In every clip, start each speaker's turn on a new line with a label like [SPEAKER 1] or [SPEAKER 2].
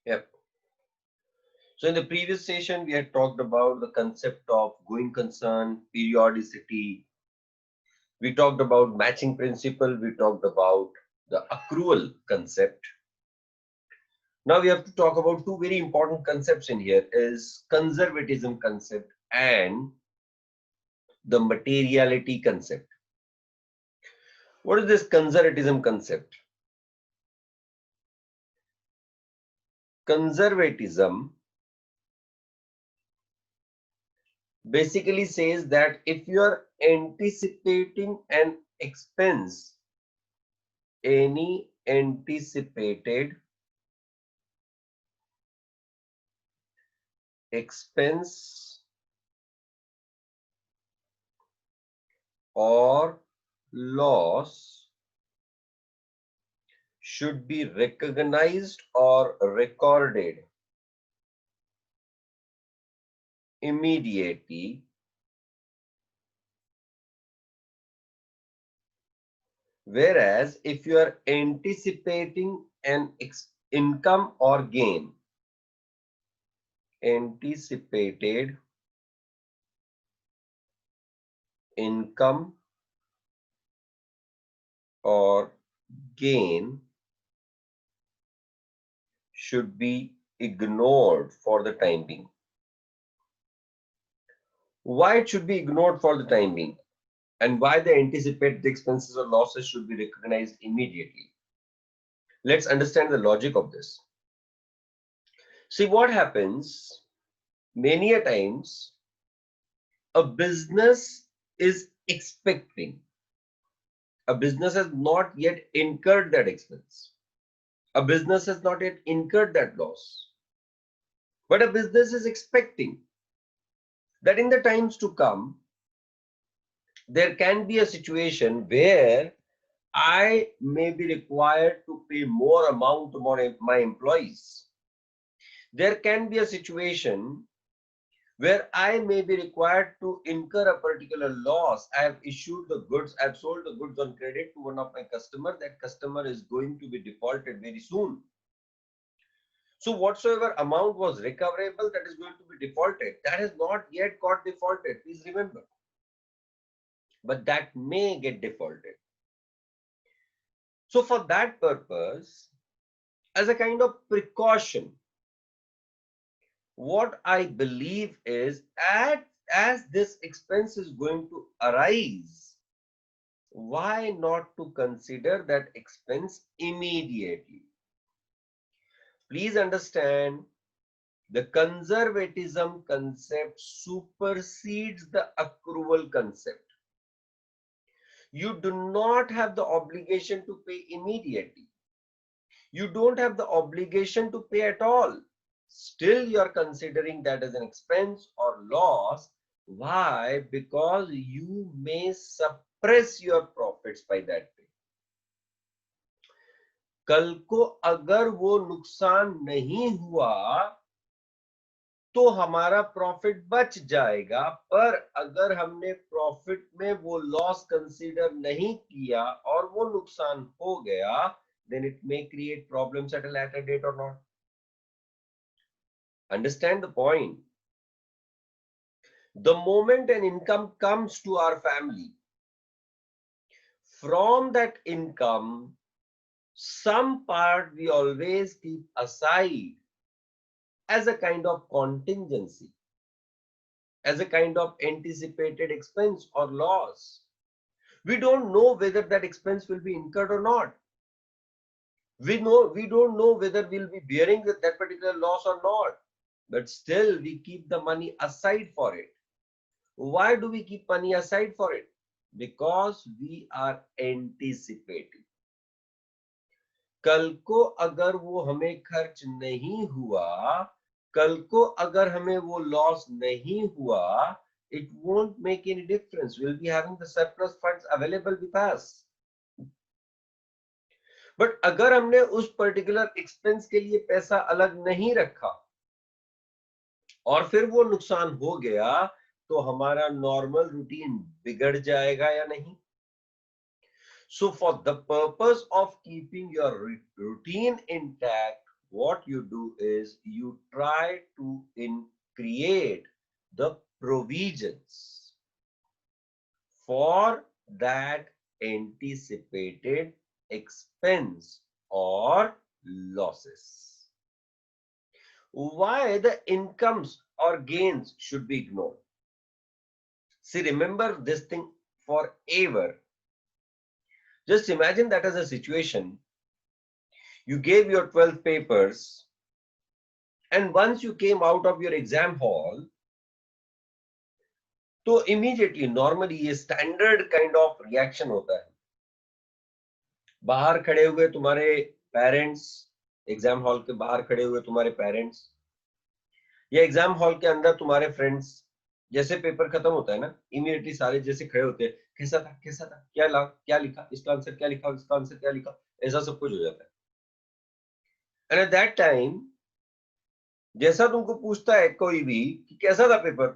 [SPEAKER 1] Yep. So in the previous session, we had talked about the concept of going concern, periodicity. We talked about matching principle. We talked about the accrual concept. Now we have to talk about two very important concepts in here is conservatism concept and the materiality concept. What is this conservatism concept? Conservatism basically says that if you are anticipating an expense, any anticipated expense or loss should be recognized or recorded immediately, whereas if you are anticipating an income or gain, anticipated income or gain should be ignored for the time being. Why it should be ignored for the time being, and why the anticipated expenses or losses should be recognized immediately? Let's understand the logic of this. See what happens many a times a business is expecting, a business has not yet incurred that expense, a business has not yet incurred that loss, but a business is expecting that in the times to come there can be a situation where I may be required to pay more amount to my employees. There can be a situation where I may be required to incur a particular loss. I have issued the goods, I have sold the goods on credit to one of my customers. That customer is going to be defaulted very soon. So whatsoever amount was recoverable that is going to be defaulted, that has not yet got defaulted, please remember. But that may get defaulted. So for that purpose, as a kind of precaution, what I believe is as this expense is going to arise, why not to consider that expense immediately? Please understand, the conservatism concept supersedes the accrual concept. You do not have the obligation to pay immediately. You don't have the obligation to pay at all. Still, you are considering that as an expense or loss. Why? Because you may suppress your profits by that way. कल को अगर वो नुकसान नहीं हुआ तो हमारा profit बच जाएगा, पर अगर हमने प्रॉफिट में वो लॉस कंसीडर नहीं किया और वो नुकसान हो गया, then it may create problems at a later date or not. Understand the point. The moment an income comes to our family, from that income, some part we always keep aside as a kind of contingency, as a kind of anticipated expense or loss. We don't know whether that expense will be incurred or not. We don't know whether we'll be bearing that particular loss or not, but still we keep the money aside for it. Why do we keep money aside for it? Because we are anticipating. कल को अगर वो हमें खर्च नहीं हुआ, कल को अगर हमें वो लॉस नहीं हुआ, it won't make any difference. We'll be having the surplus funds available with us. But अगर हमने उस पर्टिकुलर एक्सपेंस के लिए पैसा अलग नहीं रखा और फिर वो नुकसान हो गया, तो हमारा नॉर्मल रूटीन बिगड़ जाएगा या नहीं? So for the purpose of keeping your routine intact, what you do is you try to create the provisions for that anticipated expense or losses. Why the incomes or gains should be ignored? See, remember this thing forever. Just imagine that as a situation. You gave your 12 papers, and once you came out of your exam hall, तो immediately normally ये standard kind of reaction होता है. बाहर खड़े हुए तुम्हारे parents, exam hall के बाहर खड़े हुए तुम्हारे पेरेंट्स, या एग्जाम हॉल के अंदर तुम्हारे फ्रेंड्स, जैसे पेपर खत्म होता है ना, इमीडिएटली सारे जैसे खड़े होते हैं, कैसा था, क्या लिखा, इसका आंसर क्या लिखा, इसका आंसर क्या लिखा, ऐसा सब कुछ हो जाता है. एंड एट दैट टाइम जैसा तुमको पूछता है कोई भी कि कैसा था पेपर,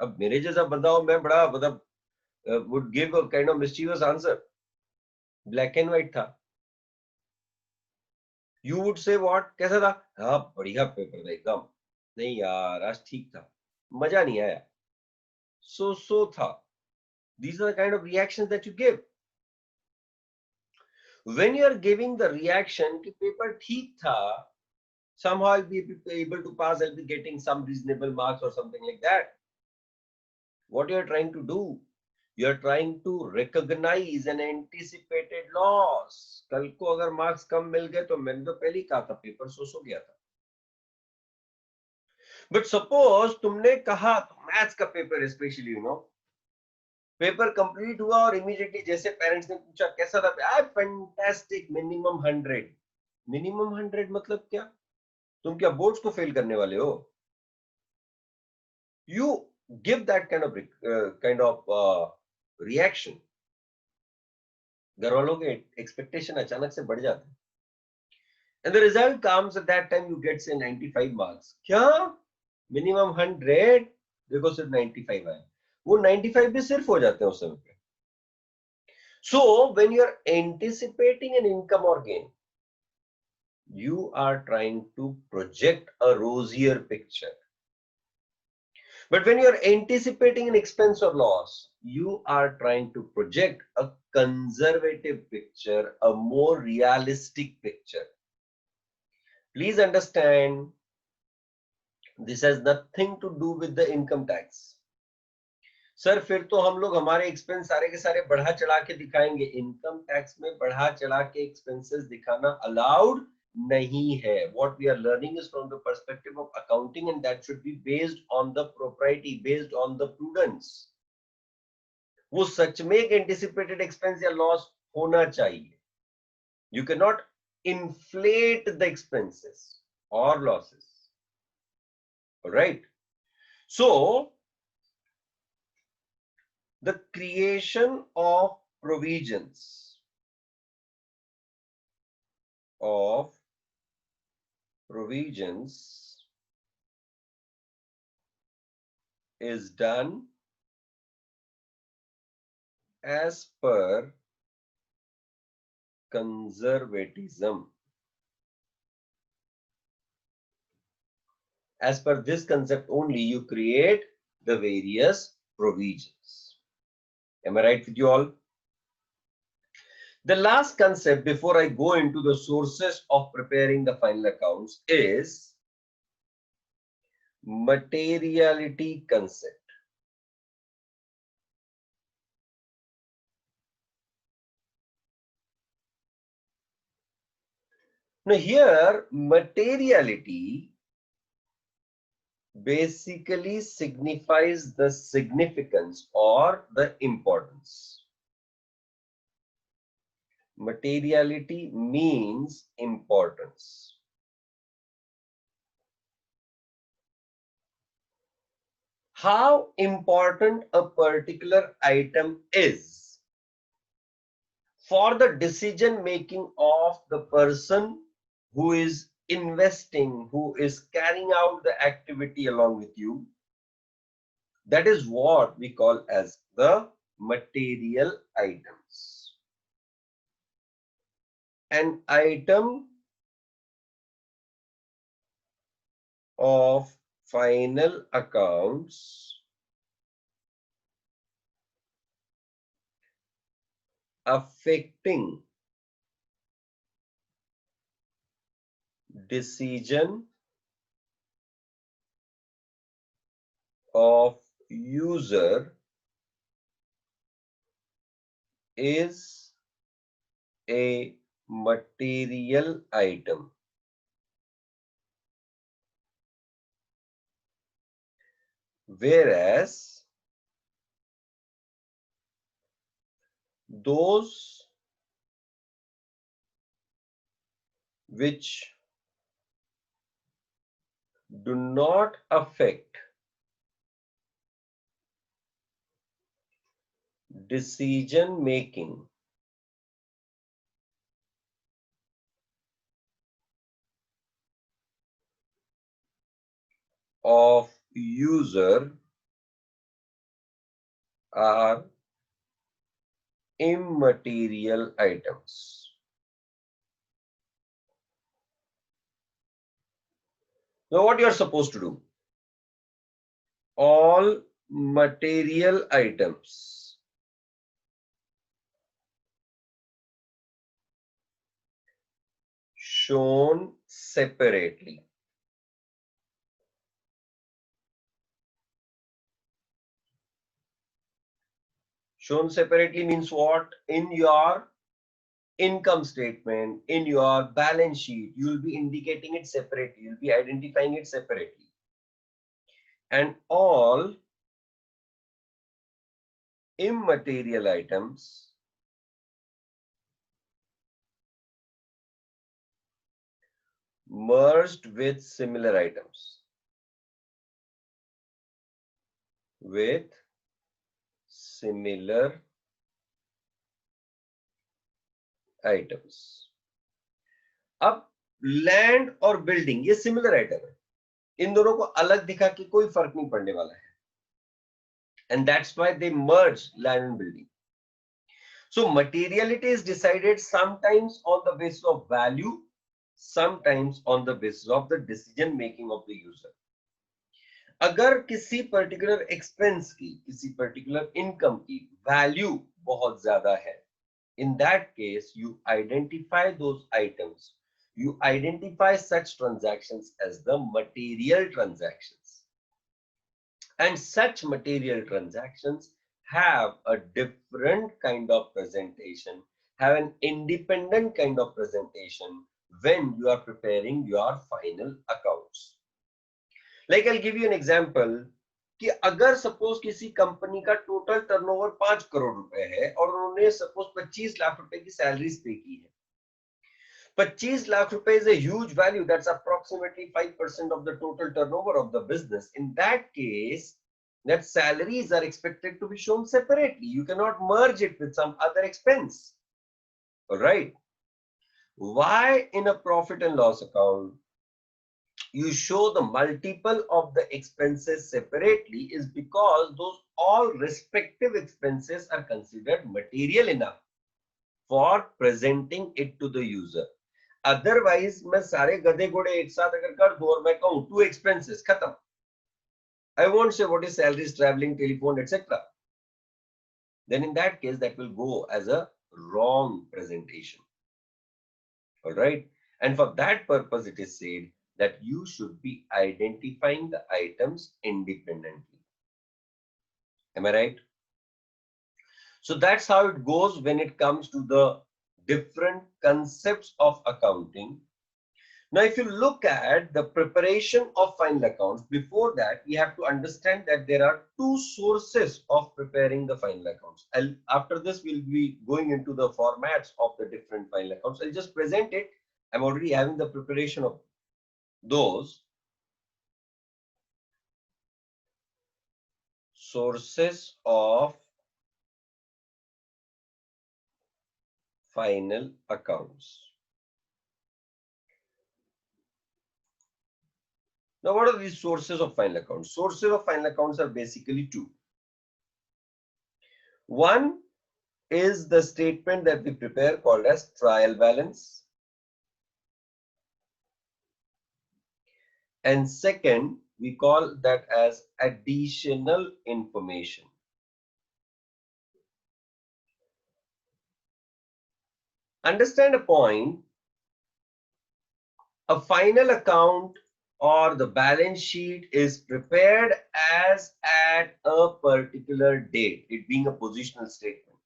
[SPEAKER 1] अब मेरे जैसा बंदा हो, मैं बड़ा मतलब would give a kind of mysterious answer, black and white था. यू वुड से व्हाट, कैसा था, हाँ बढ़िया पेपर था एकदम, नहीं यार आज ठीक था, मजा नहीं आया, सो था. These are the kind of reactions that you give. When you are giving the reaction कि पेपर ठीक था, somehow I'll be able to pass, I'll be getting some reasonable marks or something like that. What you are trying to do? You are trying to recognize an anticipated loss. कल को अगर marks कम मिल गए तो मैंने तो पहले ही कहा था पेपर सो गया था. बट सपोज तुमने कहा मैथ्स का पेपर स्पेशली पेपर कंप्लीट हुआ और इमीडिएटली जैसे पेरेंट्स ने पूछा कैसा था, फैंटास्टिक, मिनिमम 100. मिनिमम 100 मतलब क्या? तुम क्या बोर्ड्स को फेल करने वाले हो? You give that kind of reaction. घर वालों के एक्सपेक्टेशन अचानक से बढ़ जाते हैं. And the result comes at that time, you get से 95 मार्क्स. क्या मिनिमम 100? देखो सिर्फ 95 आए. वो 95 भी सिर्फ हो जाते हैं उस समय पे. So when you are anticipating an income or gain, you are trying to project a rosier picture. But when you are anticipating an expense or loss, you are trying to project a conservative picture, a more realistic picture. Please understand, this has nothing to do with the income tax. Sir फिर तो हम लोग हमारे expense सारे के सारे बढ़ा चढ़ा के दिखाएंगे. इनकम टैक्स में बढ़ा चढ़ा के एक्सपेंसेस दिखाना अलाउड नहीं है. What we are learning is from the perspective of accounting, and that should be based on the propriety, based on the prudence. वो सच में एक एंटिसिपेटेड एक्सपेंस या लॉस होना चाहिए. You cannot inflate the expenses or losses. All right. So the creation of provisions is done as per conservatism. As per this concept only, you create the various provisions. Am I right with you all? The last concept before I go into the sources of preparing the final accounts is materiality concept. Now here, materiality basically signifies the significance or the importance. Materiality means importance. How important a particular item is for the decision making of the person who is investing, who is carrying out the activity along with you, that is what we call as the material items. An item of final accounts affecting decision of user is a material item, whereas those which do not affect decision making of user are immaterial items. Now what you are supposed to do? All material items shown separately. Shown separately means what? In your income statement, in your balance sheet, you will be indicating it separately. You'll be identifying it separately. And all immaterial items merged with similar items. With similar items. अब land और building ये similar item है, इन दोनों को अलग दिखा के कोई फर्क नहीं पड़ने वाला है, and that's why they merge land and building. So materiality is decided sometimes on the basis of value, sometimes on the basis of the decision making of the user. अगर किसी पर्टिकुलर एक्सपेंस की, किसी particular income की value बहुत ज्यादा है, in that case you identify those items, you identify such transactions as the material transactions, and such material transactions have a different kind of presentation, have an independent kind of presentation when you are preparing your final accounts. Like I'll give you an example कि अगर suppose किसी company का total turnover 5 crore रुपए है और उन्होंने suppose 25 lakh रुपए की सैलरीज पे की है, 25 lakh rupees is a huge value. That's approximately 5% of the total turnover of the business. In that case, that salaries are expected to be shown separately. You cannot merge it with some other expense. All right. Why in a profit and loss account you show the multiple of the expenses separately is because those all respective expenses are considered material enough for presenting it to the user. Otherwise मैं सारे गधे घोड़े एक साथ अगर कर दूं और मैं कहूं टू एक्सपेंसेस खत्म, I won't say what is salaries, traveling, telephone, etc. Then in that case that will go as a wrong presentation. All right, and for that purpose it is said that you should be identifying the items independently. Am I right? So that's how it goes when it comes to the different concepts of accounting. Now, if you look at the preparation of final accounts, before that, we have to understand that there are two sources of preparing the final accounts. After this, we'll be going into the formats of the different final accounts. I'll just present it. I'm already having the preparation of those. Sources of final accounts. Now, what are these sources of final accounts? Sources of final accounts are basically two. One is the statement that we prepare called as trial balance. And second, we call that as additional information. Understand a point. A final account or the balance sheet is prepared as at a particular date, it being a positional statement.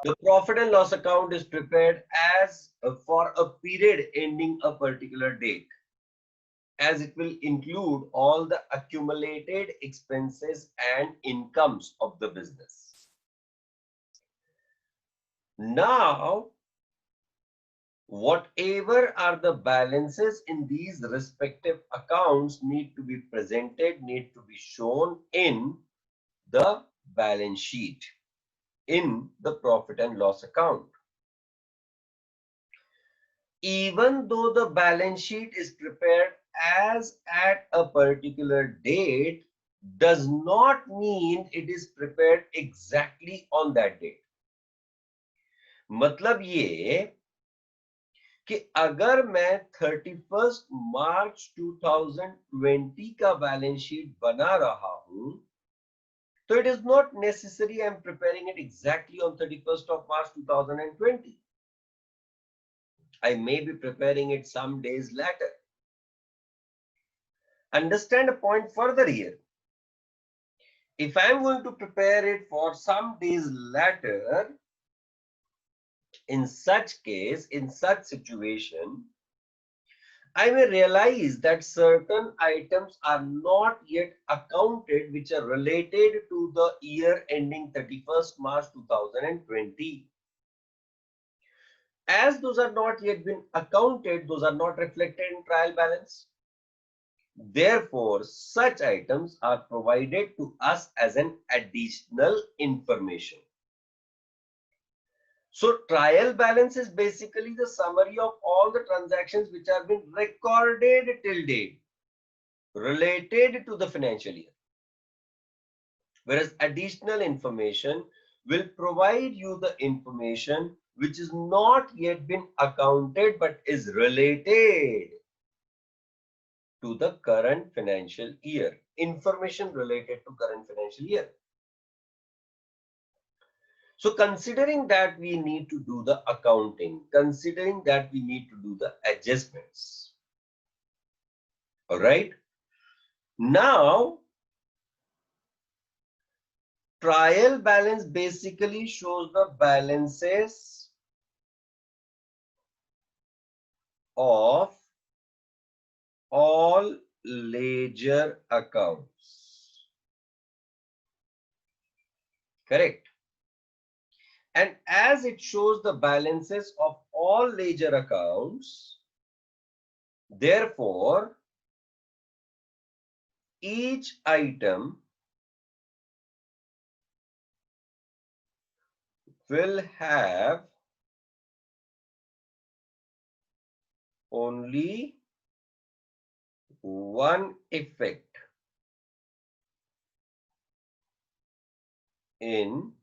[SPEAKER 1] The profit and loss account is prepared as for a period ending a particular date, as it will include all the accumulated expenses and incomes of the business. Now, whatever are the balances in these respective accounts need to be presented, need to be shown in the balance sheet, in the profit and loss account. Even though the balance sheet is prepared as at a particular date, does not mean it is prepared exactly on that date. मतलब ये कि अगर मैं 31 मार्च 2020 का balance sheet बना रहा हूं, तो it is not necessary I am preparing it exactly on 31st of March 2020. I may be preparing it some days later. Understand a point further here. If I am going to prepare it for some days later, in such case, in such situation, I may realize that certain items are not yet accounted which are related to the year ending 31st March 2020. As those are not yet been accounted, those are not reflected in trial balance. Therefore, such items are provided to us as an additional information. So, trial balance is basically the summary of all the transactions which have been recorded till date related to the financial year. Whereas additional information will provide you the information which is not yet been accounted but is related to the current financial year. Information related to current financial year. So considering that we need to do the accounting, considering that we need to do the adjustments. All right. Now, trial balance basically shows the balances of all ledger accounts. Correct. And as it shows the balances of all ledger accounts, therefore, each item will have only one effect in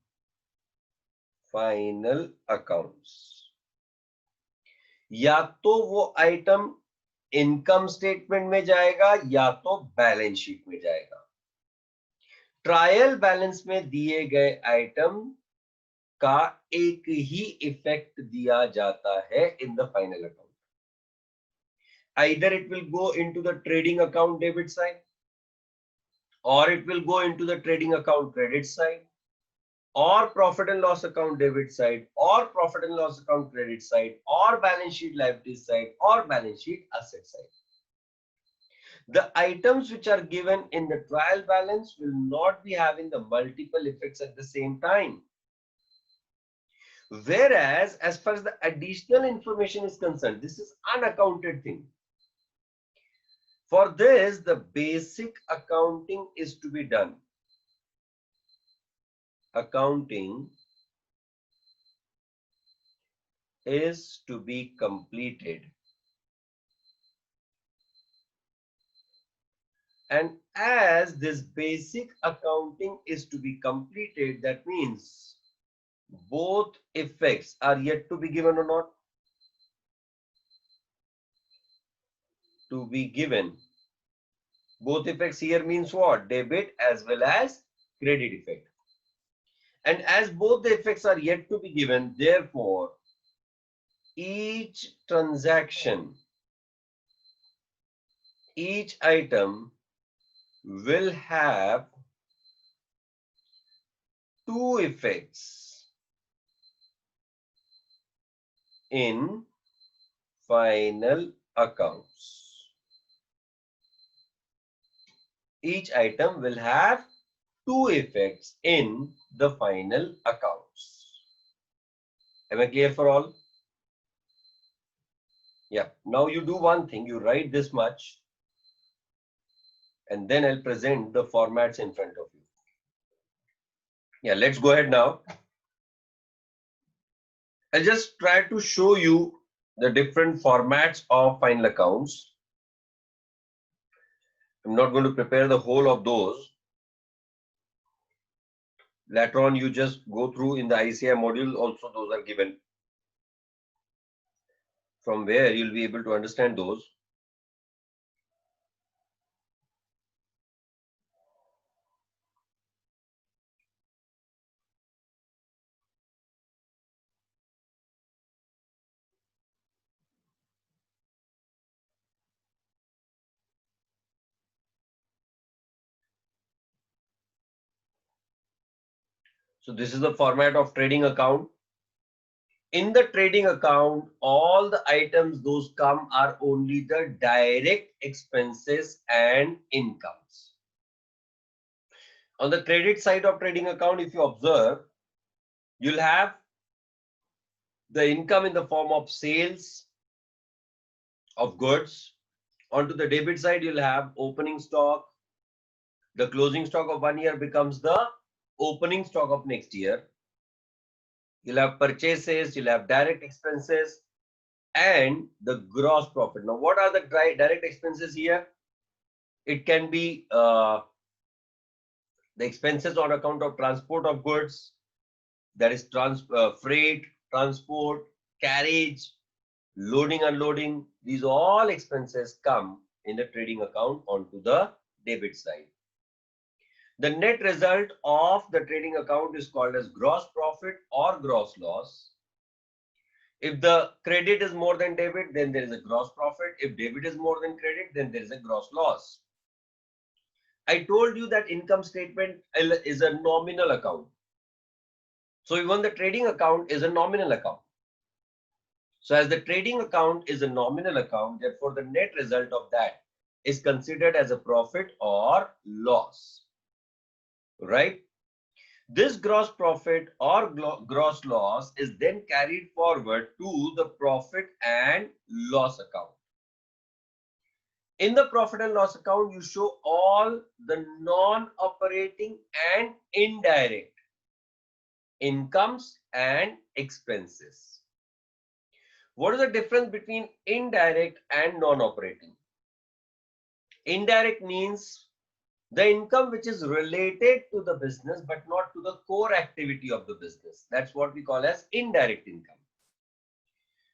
[SPEAKER 1] final accounts. या तो वो item income statement में जाएगा या तो balance sheet में जाएगा. Trial balance में दिए गए आइटम का एक ही इफेक्ट दिया जाता है in the final account. Either it will go into the trading account debit side, or it will go into the trading account credit side, or profit and loss account debit side, or profit and loss account credit side, or balance sheet liability side, or balance sheet asset side. The items which are given in the trial balance will not be having the multiple effects at the same time. Whereas, as far as the additional information is concerned, this is unaccounted thing. For this, the basic accounting is to be done. Accounting is to be completed. And as this basic accounting is to be completed, that means both effects are yet to be given or not. to be given. Both effects here means what? Debit as well as credit effect. And as both the effects are yet to be given, therefore, each transaction, each item will have two effects in final accounts. Each item will have two effects in the final accounts. Am I clear for all? Yeah. Now you do one thing, you write this much, and then I'll present the formats in front of you. Yeah, let's go ahead now. I'll just try to show you the different formats of final accounts. I'm not going to prepare the whole of those. Later on, you just go through in the ICI module, also those are given. From where you'll be able to understand those. So this is the format of trading account. In the trading account, all the items those come are only the direct expenses and incomes. On the credit side of trading account, if you observe, you'll have the income in the form of sales of goods. Onto the debit side, you'll have opening stock. The closing stock of 1 year becomes the opening stock of next year. You'll have purchases, you'll have direct expenses, and the gross profit. Now, what are the direct expenses here? It can be the expenses on account of transport of goods, that is freight, transport, carriage, loading, unloading. These all expenses come in the trading account onto the debit side. The net result of the trading account is called as gross profit or gross loss. If the credit is more than debit, then there is a gross profit. If debit is more than credit, then there is a gross loss. I told you that income statement is a nominal account. So even the trading account is a nominal account. So as the trading account is a nominal account, therefore the net result of that is considered as a profit or loss, right? This gross profit or gross loss is then carried forward to the profit and loss account. In the profit and loss account, you show all the non-operating and indirect incomes and expenses. What is the difference between indirect and non-operating? Indirect means the income which is related to the business but not to the core activity of the business. That's what we call as indirect income.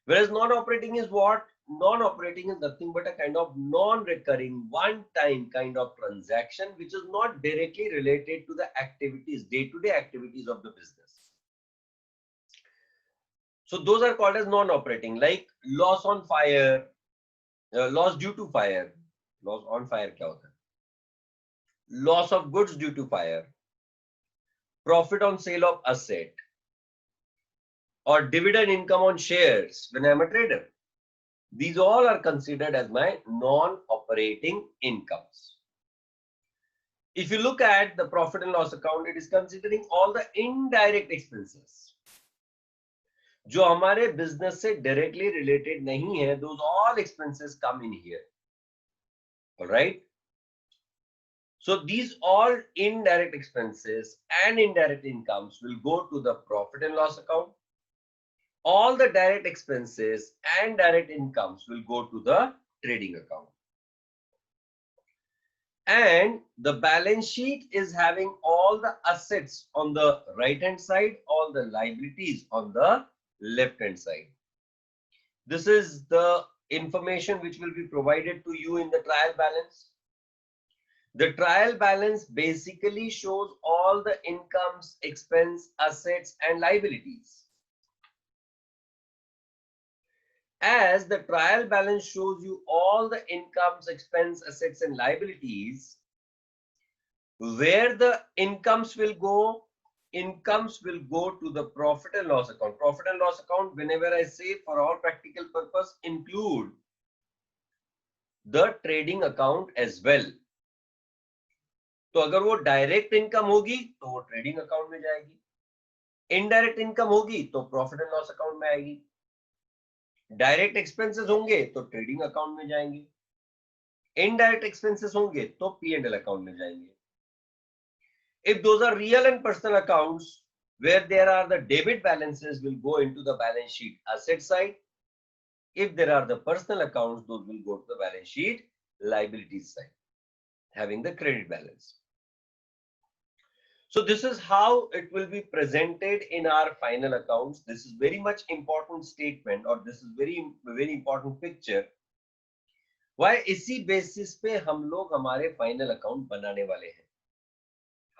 [SPEAKER 1] Whereas non-operating is what? Non-operating is nothing but a kind of non-recurring, one-time kind of transaction which is not directly related to the activities, day-to-day activities of the business. So those are called as non-operating, like loss on fire, loss due to fire. Loss on fire क्या होता है? Loss of goods due to fire, profit on sale of asset, or dividend income on shares when I am a trader. These all are considered as my non-operating incomes. If you look at the profit and loss account, it is considering all the indirect expenses. जो हमारे business से directly related नहीं है, those all expenses come in here. All right. So these all indirect expenses and indirect incomes will go to the profit and loss account. All the direct expenses and direct incomes will go to the trading account. And the balance sheet is having all the assets on the right hand side, all the liabilities on the left hand side. This is the information which will be provided to you in the trial balance? The trial balance basically shows all the incomes, expense, assets, and liabilities. As the trial balance shows you all the incomes, expense, assets, and liabilities, where the incomes will go to the profit and loss account. Profit and loss account, whenever I say for all practical purpose, include the trading account as well. तो अगर वो direct income होगी तो वो trading account में जाएगी, indirect income होगी तो प्रॉफिट एंड लॉस अकाउंट में आएगी, डायरेक्ट एक्सपेंसेस होंगे तो ट्रेडिंग अकाउंट में जाएंगे, इनडायरेक्ट एक्सपेंसेस होंगे तो पी एंड एल अकाउंट में जाएंगे. If those are real and personal accounts where there are the debit balances will go into the balance sheet asset side. If there are the personal accounts, those will go to the balance sheet liabilities side, having the credit balance. So this is how it will be presented in our final accounts. This is very much important statement, or this is very important picture. Why इसी basis पे हम लोग हमारे final account बनाने वाले हैं.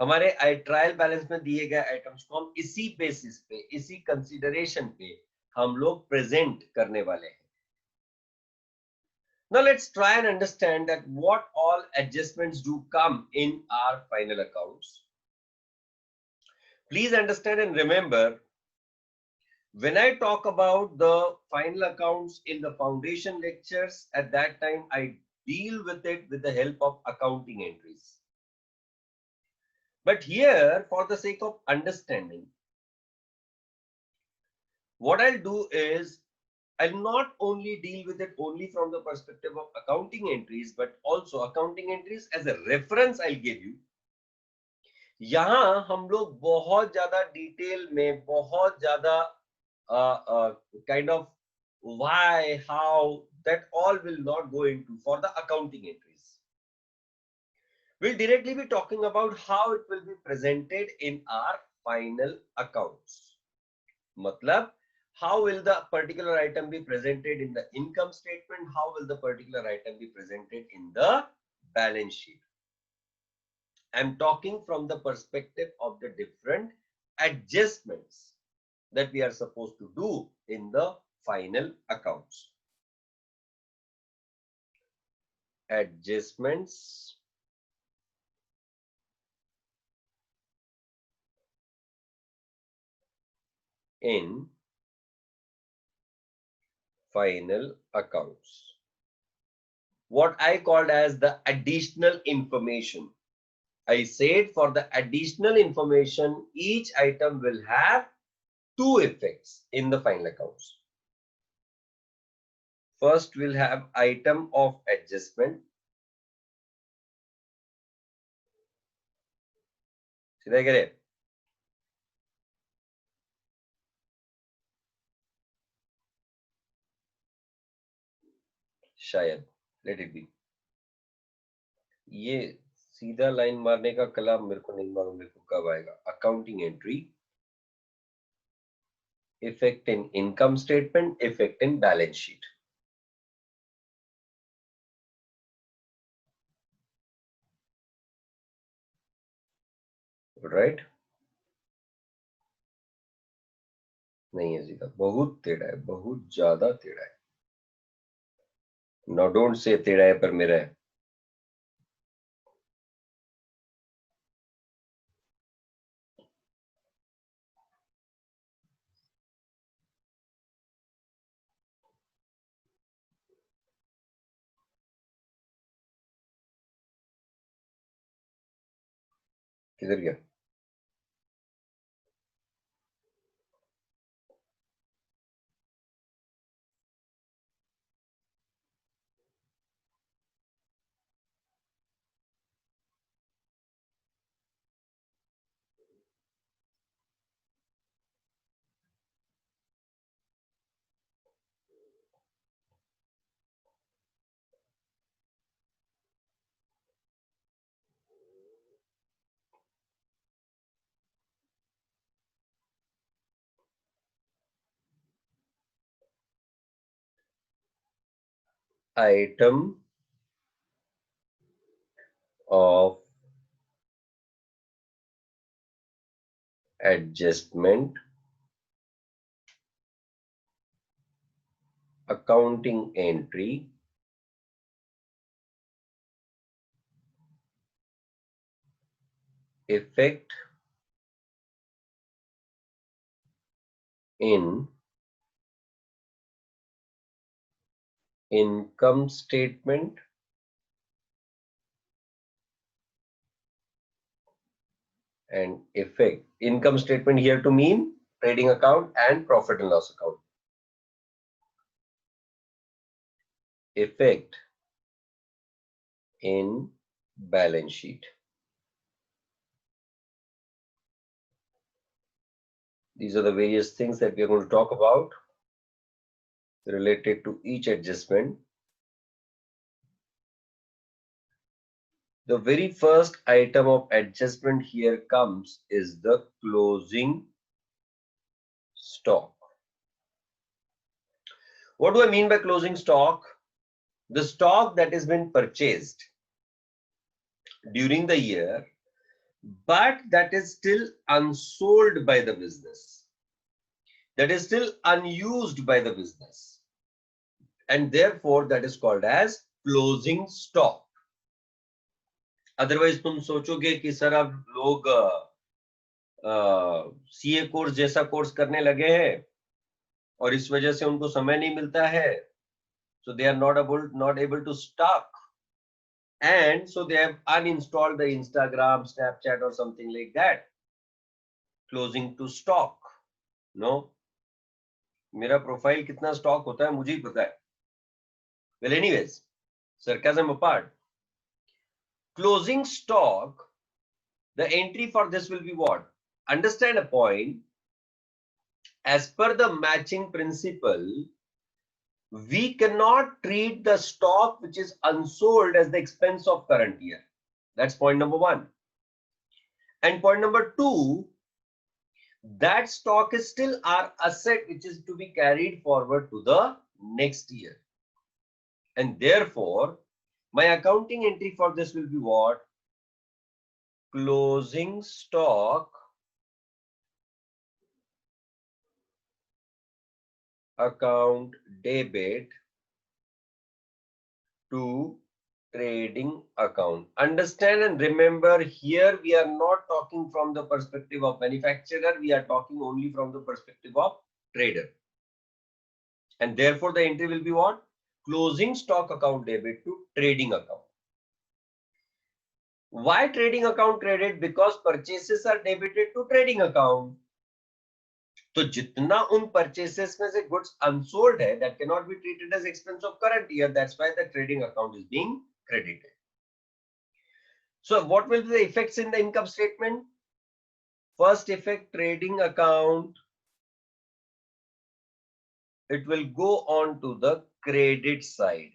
[SPEAKER 1] हमारे trial balance में दिए गए आइटम्स को हम इसी बेसिस पे, इसी कंसीडरेशन पे हम लोग प्रेजेंट करने वाले हैं. Now let's try and understand that what all adjustments do come in our final accounts. Please understand and remember, when I talk about the final accounts in the foundation lectures, at that time I deal with it with the help of accounting entries. But here, for the sake of understanding, what I'll do is I'll not only deal with it only from the perspective of accounting entries, but also accounting entries as a reference I'll give you. यहाँ हम लोग बहुत ज़्यादा detail में, बहुत ज़्यादा kind of why, how, that all will not go into for the accounting entries. We'll directly be talking about how it will be presented in our final accounts. Matlab, how will the particular item be presented in the income statement? How will the particular item be presented in the balance sheet? I'm talking from the perspective of the different adjustments that we are supposed to do in the final accounts. Adjustments in final accounts. What I called as the additional information. I said for the additional information, each item will have two effects in the final accounts. First, we'll have item of adjustment. Did I get it? शायद, let it be. ये सीधा line मारने का कलाम मेरे को नहीं मालूम मेरे को कब आएगा. Accounting entry, effect in income statement, effect in balance sheet. Right? नहीं है सीधा, बहुत टेढ़ा है, बहुत ज्यादा टेढ़ा है. Now don't say टेढ़ा है पर मेरा है. किधर गया? item of adjustment, accounting entry, effect in income statement and effect. Income statement here to mean trading account and profit and loss account. Effect in balance sheet. These are the various things that we are going to talk about related to each adjustment. The very first item of adjustment here comes is the closing stock. What do I mean by closing stock? The stock that has been purchased during the year, but that is still unsold by the business. That is still unused by the business. And therefore, that is called as closing stock. Otherwise, तुम सोचोगे कि sir अब लोग CA course जैसा course करने लगे हैं और इस वजह से उनको समय नहीं मिलता है. So they are not able to stock. And so they have uninstalled the Instagram, Snapchat or something like that. Closing to stock. No. मेरा प्रोफाइल कितना स्टॉक होता है मुझे ही पता है. Well, anyways, sarcasm apart. Closing stock, the entry for this will be what? Understand a point. As per the matching principle, we cannot treat the stock which is unsold as the expense of current year. That's point number one. And point number two, that stock is still our asset which is to be carried forward to the next year. And therefore, my accounting entry for this will be what? Closing stock account debit to trading account. Understand and remember, here we are not talking from the perspective of manufacturer, we are talking only from the perspective of trader. And therefore, the entry will be what? Closing stock account debit to trading account. Why trading account credit? Because purchases are debited to trading account. तो जितना उन purchases में से goods unsold है, that cannot be treated as expense of current year. That's why the trading account is being credited. So what will be the effects in the income statement? First effect, trading account. It will go on to the credit side.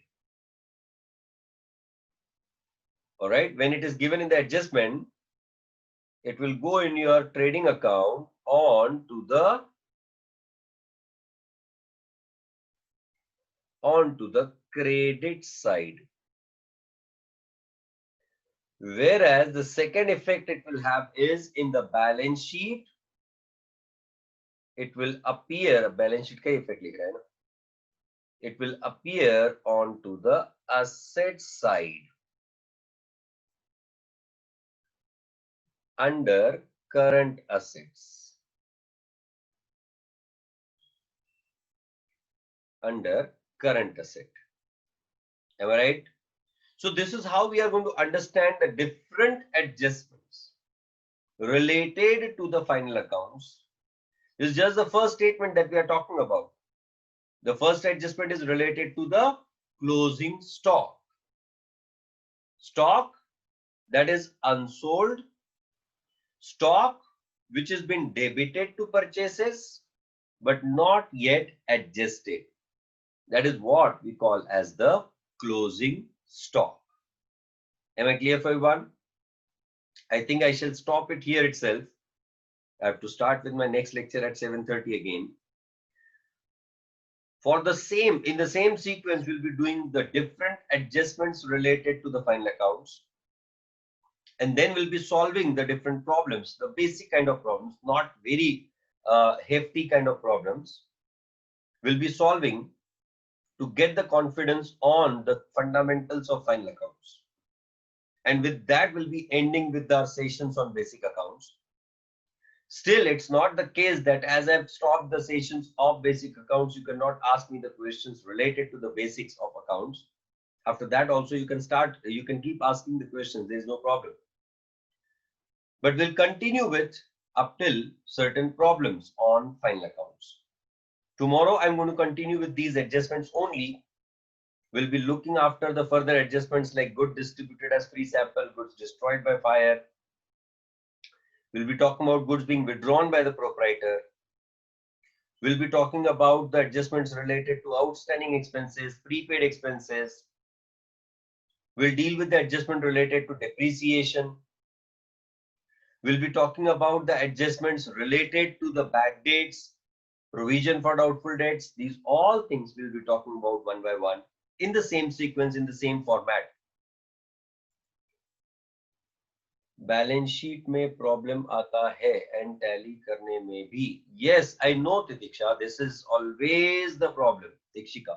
[SPEAKER 1] All right. When it is given in the adjustment, it will go in your trading account on to the credit side. Whereas the second effect it will have is in the balance sheet. It will appear, balance sheet का effect लिख रहा है ना? It will appear onto the asset side under current assets. Under current asset. Am I right? So this is how we are going to understand the different adjustments related to the final accounts. This is just the first statement that we are talking about. The first adjustment is related to the closing stock. Stock that is unsold, stock which has been debited to purchases but not yet adjusted. That is what we call as the closing stock. Am I clear for everyone? I think I shall stop it here itself. I have to start with my next lecture at 7:30 again. For the same, in the same sequence, we'll be doing the different adjustments related to the final accounts. And then we'll be solving the different problems, the basic kind of problems, not very hefty kind of problems. We'll be solving to get the confidence on the fundamentals of final accounts. And with that, we'll be ending with our sessions on basic accounts. Still, it's not the case that as I've stopped the sessions of basic accounts, you cannot ask me the questions related to the basics of accounts. After that also you can keep asking the questions, there's no problem. But we'll continue with up till certain problems on final accounts. Tomorrow I'm going to continue with these adjustments only. We'll be looking after the further adjustments like goods distributed as free sample, goods destroyed by fire. We'll be talking about goods being withdrawn by the proprietor. We'll be talking about the adjustments related to outstanding expenses, prepaid expenses. We'll deal with the adjustment related to depreciation. We'll be talking about the adjustments related to the back dates, provision for doubtful debts. These all things we'll be talking about one by one in the same sequence, in the same format. Balance sheet में problem आता है and tally करने में भी. Yes, I know, Tidiksha, this is always the problem, Dikshika.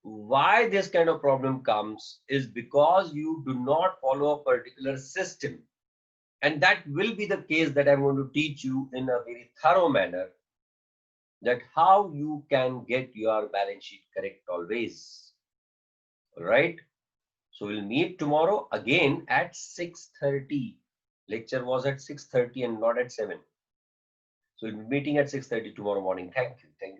[SPEAKER 1] Why this kind of problem comes is because you do not follow a particular system, and that will be the case that I'm going to teach you in a very thorough manner, that how you can get your balance sheet correct always. All right. So we'll meet tomorrow again at 6:30. Lecture was at 6:30 and not at 7. So we'll be meeting at 6:30 tomorrow morning. Thank you. Thank you.